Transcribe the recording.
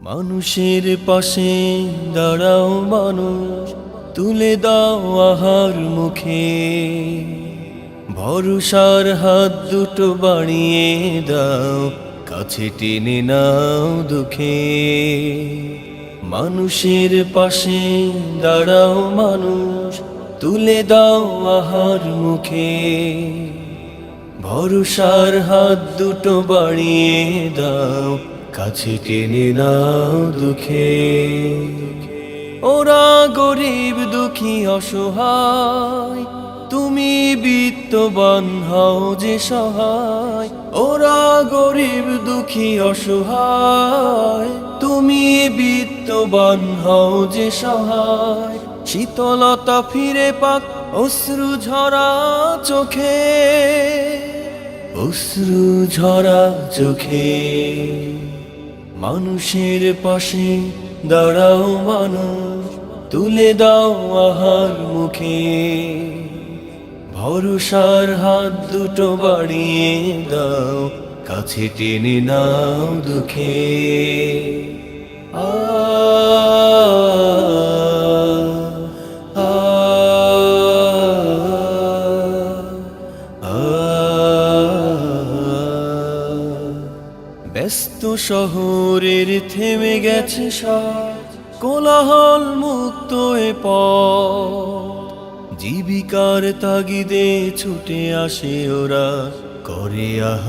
মানুষের পাশে দাঁড়াও মানুষ, তুলে দাও আহার মুখে, ভরসার হাত দুটো বাড়িয়ে দাও, কাছে টেনে নাও দুঃখে। মানুষের পাশে দাঁড়াও মানুষ, তুলে দাও আহার মুখে, ভরসার হাত দুটো বাড়িয়ে দাও, কাছে টেনে নাও দুঃখে। ওরা গরিব দুঃখী অসহায়, তুমি বিত্তবান হও যে সহায়। ওরা গরিব দুঃখী অসহায়, তুমি বিত্তবান হও যে সহায়। শীতলতা ফিরে পাক অশ্রু ঝরা চোখে, অশ্রু ঝরা চোখে। মানুষের পাশে দাঁড়াও মানুষ, তুলে দাও আহার মুখে, ভরসার হাত দুটো বাড়িয়ে দাও, কাছে টেনে নাও দুঃখে। ব্যস্ত শহরের থেমে গেছে সব, কোলাহল মুক্ত এ পথ, জীবিকার তাগিদে ছুটে আসে ওরা, করে আহার।